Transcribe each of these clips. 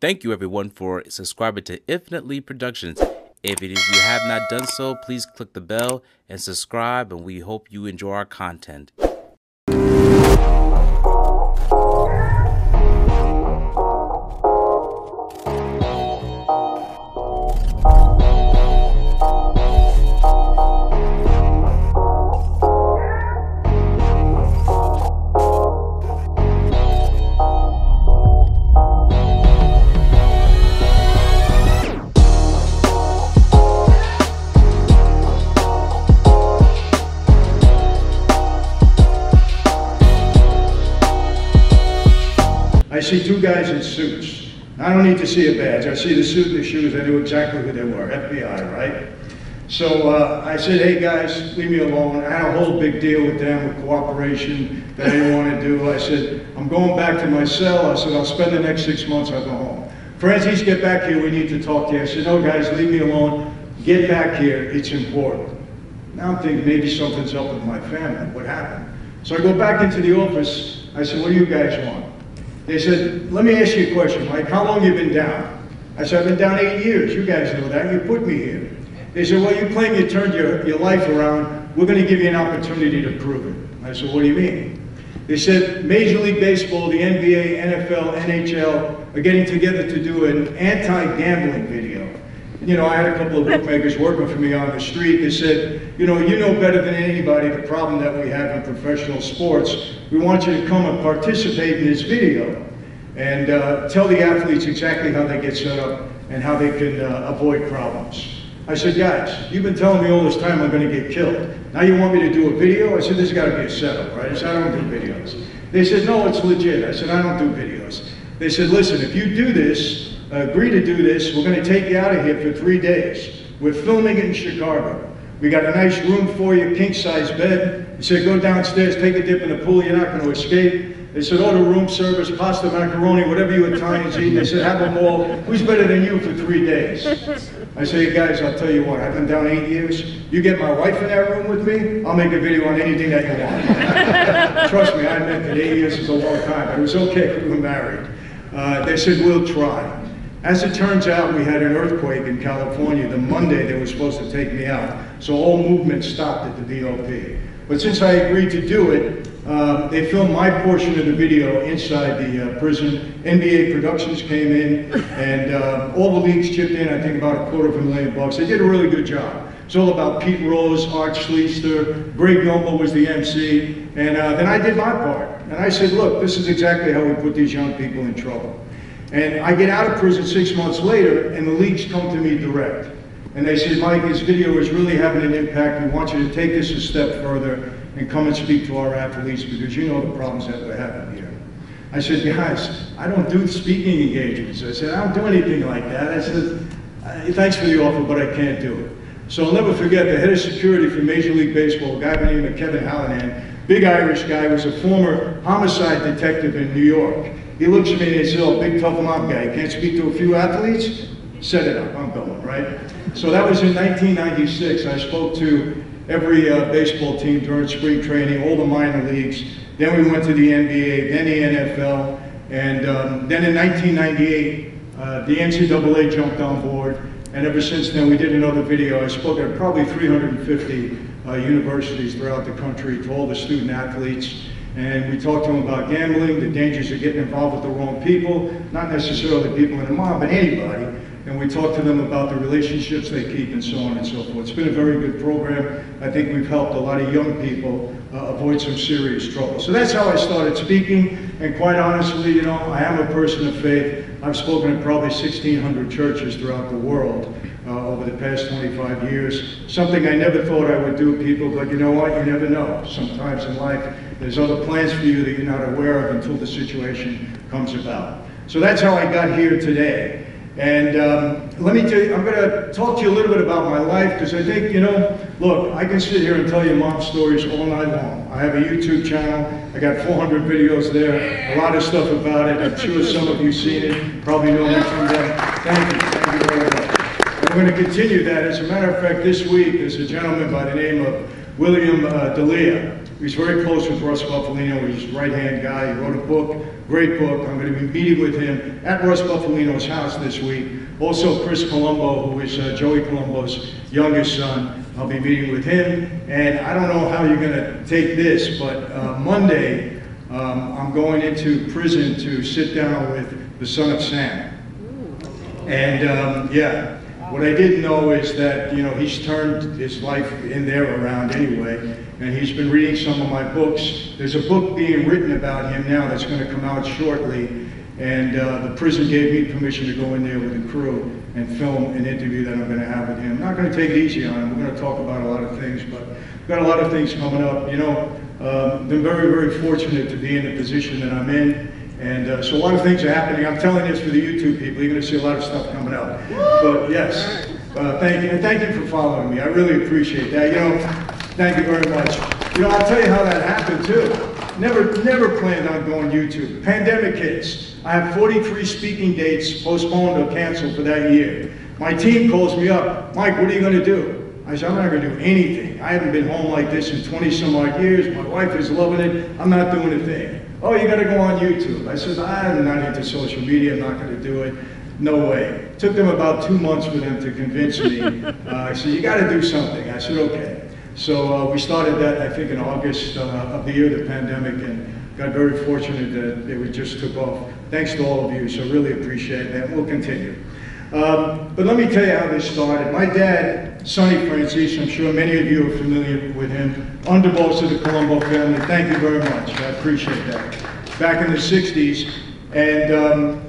Thank you everyone for subscribing to Infinitely Productions. If you have not done so, please click the bell and subscribe, and we hope you enjoy our content. I see two guys in suits. I don't need to see a badge. I see the suit and the shoes. I knew exactly who they were, FBI, right? So I said, hey guys, leave me alone. I had a whole big deal with them with cooperation that I didn't want to do. I said, I'm going back to my cell. I said, I'll spend the next 6 months, I'll go home. Franzese, get back here, we need to talk to you. I said, no guys, leave me alone. Get back here, it's important. Now I'm thinking maybe something's up with my family. What happened? So I go back into the office. I said, what do you guys want? They said, let me ask you a question, Mike. How long have you been down? I said, I've been down 8 years. You guys know that. You put me here. They said, well, you claim you turned your life around. We're going to give you an opportunity to prove it. I said, what do you mean? They said, Major League Baseball, the NBA, NFL, NHL are getting together to do an anti-gambling video. You know, I had a couple of bookmakers working for me on the street. They said, you know better than anybody the problem that we have in professional sports. We want you to come and participate in this video and tell the athletes exactly how they get set up and how they can avoid problems. I said, guys, you've been telling me all this time I'm going to get killed. Now you want me to do a video? I said, this has got to be a setup, right? I said, I don't do videos. They said, no, it's legit. I said, I don't do videos. They said, listen, if you do this, agree to do this, we're going to take you out of here for 3 days. We're filming it in Chicago. We got a nice room for you, king-size bed. They said, go downstairs, take a dip in the pool, you're not going to escape. They said, order room service, pasta, macaroni, whatever you Italians eat. They said, have them all. Who's better than you for 3 days? I say, hey guys, I'll tell you what, I've been down 8 years. You get my wife in that room with me, I'll make a video on anything that you want. Trust me, I admit that 8 years is a long time, but it was okay, we were married. They said, we'll try. As it turns out, we had an earthquake in California the Monday they were supposed to take me out. So all movement stopped at the DOP. But since I agreed to do it, they filmed my portion of the video inside the prison. NBA Productions came in, and all the leagues chipped in, I think about $250,000. They did a really good job. It's all about Pete Rose, Art Schleister, Greg Noble was the MC, and then I did my part. And I said, look, this is exactly how we put these young people in trouble. And I get out of prison 6 months later, and the leagues come to me direct. And they said, Mike, this video is really having an impact. We want you to take this a step further and come and speak to our athletes because you know the problems that we're having here. I said, guys, I don't do speaking engagements. I said, I don't do anything like that. I said, thanks for the offer, but I can't do it. So I'll never forget the head of security for Major League Baseball, a guy by the name of Kevin Hallahan, big Irish guy, was a former homicide detective in New York. He looks at me and he says, oh, big tough mob guy, you can't speak to a few athletes? Set it up, I'm going, right? So that was in 1996. I spoke to every baseball team during spring training, all the minor leagues. Then we went to the NBA, then the NFL, and then in 1998, the NCAA jumped on board, and ever since then we did another video. I spoke at probably 350 universities throughout the country to all the student athletes. And we talked to them about gambling, the dangers of getting involved with the wrong people, not necessarily people in the mob, but anybody. And we talked to them about the relationships they keep and so on and so forth. It's been a very good program. I think we've helped a lot of young people avoid some serious trouble. So that's how I started speaking. And quite honestly, you know, I am a person of faith. I've spoken at probably 1,600 churches throughout the world over the past 25 years. Something I never thought I would do, people, but you know what? You never know. Sometimes in life, there's other plans for you that you're not aware of until the situation comes about. So that's how I got here today. And let me tell you, I'm going to talk to you a little bit about my life because I think, you know, look, I can sit here and tell you mom stories all night long. I have a YouTube channel. I got 400 videos there, a lot of stuff about it. I'm sure some of you seen it, probably know me from them. Thank you very much. And we're going to continue that. As a matter of fact, this week there's a gentleman by the name of William D'Elia. He was very close with Russ Buffalino. He's a right-hand guy. He wrote a book, great book. I'm going to be meeting with him at Russ Buffalino's house this week. Also, Chris Colombo, who is Joey Colombo's youngest son. I'll be meeting with him. And I don't know how you're going to take this, but Monday, I'm going into prison to sit down with the son of Sam. And yeah, what I didn't know is that, you know, he's turned his life in there around anyway, and he's been reading some of my books. There's a book being written about him now that's going to come out shortly, and the prison gave me permission to go in there with the crew and film an interview that I'm going to have with him. I'm not going to take it easy on him. We're going to talk about a lot of things, but we've got a lot of things coming up. You know, been very, very fortunate to be in the position that I'm in. And so a lot of things are happening. I'm telling this for the YouTube people. You're going to see a lot of stuff coming up. But yes, thank you. And thank you for following me. I really appreciate that. You know, thank you very much. You know, I'll tell you how that happened too. Never planned on going YouTube. Pandemic hits. I have 43 speaking dates postponed or canceled for that year. My team calls me up. Mike, what are you going to do? I said, I'm not going to do anything. I haven't been home like this in 20 some odd years. My wife is loving it. I'm not doing a thing. Oh, you got to go on YouTube. I said, I'm not into social media. I'm not going to do it. No way. It took them about 2 months for them to convince me. I said, you got to do something. I said, okay. So we started that, I think, in August of the year of the pandemic, and got very fortunate that it just took off. Thanks to all of you. So really appreciate that. We'll continue. But let me tell you how this started. My dad, Sonny Franzese, I'm sure many of you are familiar with him, underboss of the Colombo family. Thank you very much. I appreciate that. Back in the 60s, and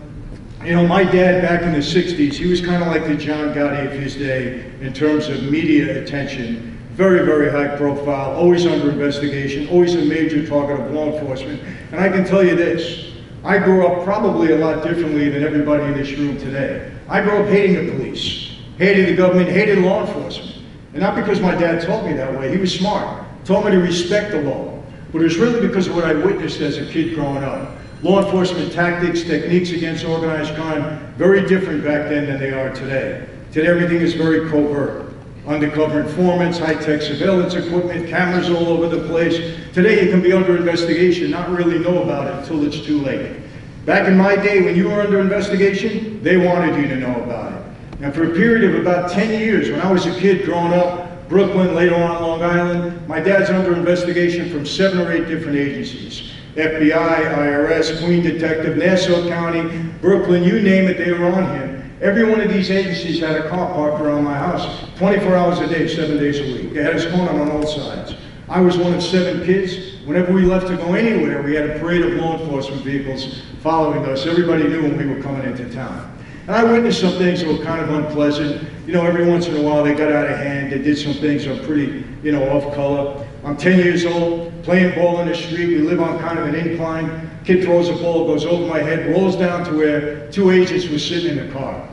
you know, my dad back in the 60s, he was kind of like the John Gotti of his day in terms of media attention. Very, very high profile, always under investigation, always a major target of law enforcement. And I can tell you this, I grew up probably a lot differently than everybody in this room today. I grew up hating the police, hating the government, hated law enforcement. And not because my dad taught me that way, he was smart, taught me to respect the law. But it was really because of what I witnessed as a kid growing up. Law enforcement tactics, techniques against organized crime, very different back then than they are today. Today everything is very covert. Undercover informants, high-tech surveillance equipment, cameras all over the place. Today you can be under investigation, not really know about it until it's too late. Back in my day, when you were under investigation, they wanted you to know about it. And for a period of about 10 years, when I was a kid growing up, Brooklyn, later on Long Island, my dad's under investigation from 7 or 8 different agencies. FBI, IRS, Queen Detective, Nassau County, Brooklyn, you name it, they were on him. Every one of these agencies had a car parked around my house, 24 hours a day, 7 days a week. They had us going on all sides. I was one of 7 kids. Whenever we left to go anywhere, we had a parade of law enforcement vehicles following us. Everybody knew when we were coming into town. And I witnessed some things that were kind of unpleasant. You know, every once in a while they got out of hand. They did some things that were pretty, you know, off color. I'm 10 years old, playing ball in the street. We live on kind of an incline. Kid throws a ball, goes over my head, rolls down to where 2 agents were sitting in the car.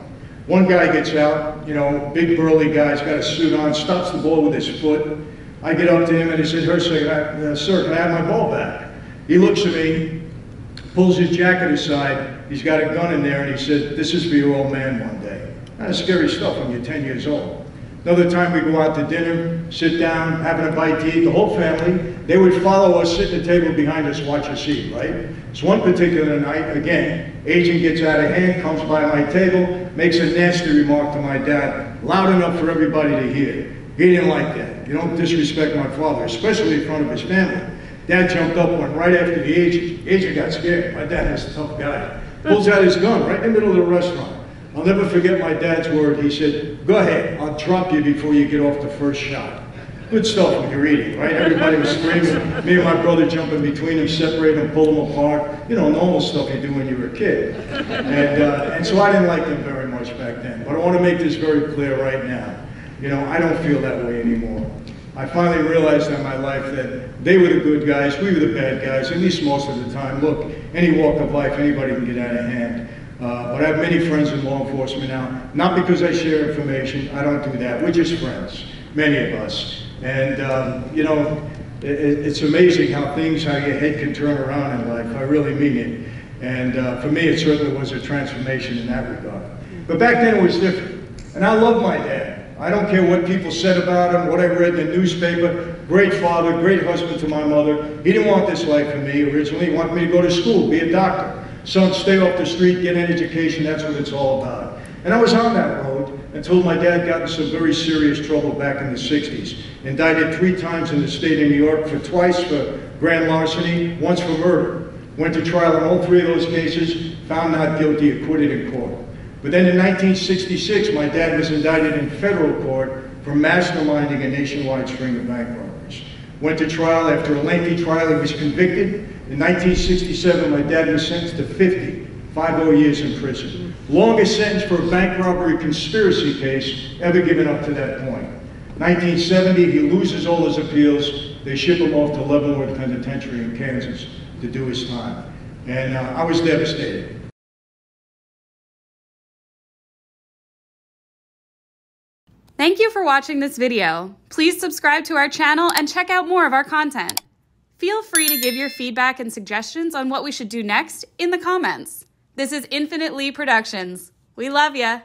One guy gets out, you know, big burly guy, he's got a suit on, stops the ball with his foot. I get up to him and he said, sir, can I have my ball back? He looks at me, pulls his jacket aside, he's got a gun in there, and he said, this is for your old man one day. That's scary stuff when you're 10 years old. Another time we go out to dinner, sit down, having a bite to eat, the whole family, they would follow us, sit at the table behind us, watch us eat, right? So one particular night, again, agent gets out of hand, comes by my table, makes a nasty remark to my dad, loud enough for everybody to hear. He didn't like that. You don't disrespect my father, especially in front of his family. Dad jumped up, went right after the agent. Agent got scared. My dad is a tough guy. Pulls out his gun right in the middle of the restaurant. I'll never forget my dad's word. He said, go ahead, I'll drop you before you get off the first shot. Good stuff when you're eating, right? Everybody was screaming. Me and my brother jumping between them, separate them, pull them apart. You know, normal stuff you do when you were a kid. And so I didn't like them very much back then. But I want to make this very clear right now. You know, I don't feel that way anymore. I finally realized in my life that they were the good guys, we were the bad guys, at least most of the time. Look, any walk of life, anybody can get out of hand. But I have many friends in law enforcement now, not because I share information, I don't do that. We're just friends, many of us. And, you know, it's amazing how your head can turn around in life. I really mean it. And for me, it certainly was a transformation in that regard. But back then it was different. And I love my dad. I don't care what people said about him, what I read in the newspaper. Great father, great husband to my mother. He didn't want this life for me originally. He wanted me to go to school, be a doctor. Son, stay off the street, get an education, that's what it's all about. And I was on that road until my dad got in some very serious trouble back in the 60s. Indicted 3 times in the state of New York, twice for grand larceny, once for murder. Went to trial on all 3 of those cases, found not guilty, acquitted in court. But then in 1966, my dad was indicted in federal court for masterminding a nationwide string of bank robberies. Went to trial. After a lengthy trial, he was convicted. In 1967, my dad was sentenced to 50 years in prison. Longest sentence for a bank robbery conspiracy case ever given up to that point. 1970, he loses all his appeals. They ship him off to Leavenworth Penitentiary in Kansas to do his time. And I was devastated. Thank you for watching this video. Please subscribe to our channel and check out more of our content. Feel free to give your feedback and suggestions on what we should do next in the comments. This is Infinite Lee Productions. We love ya.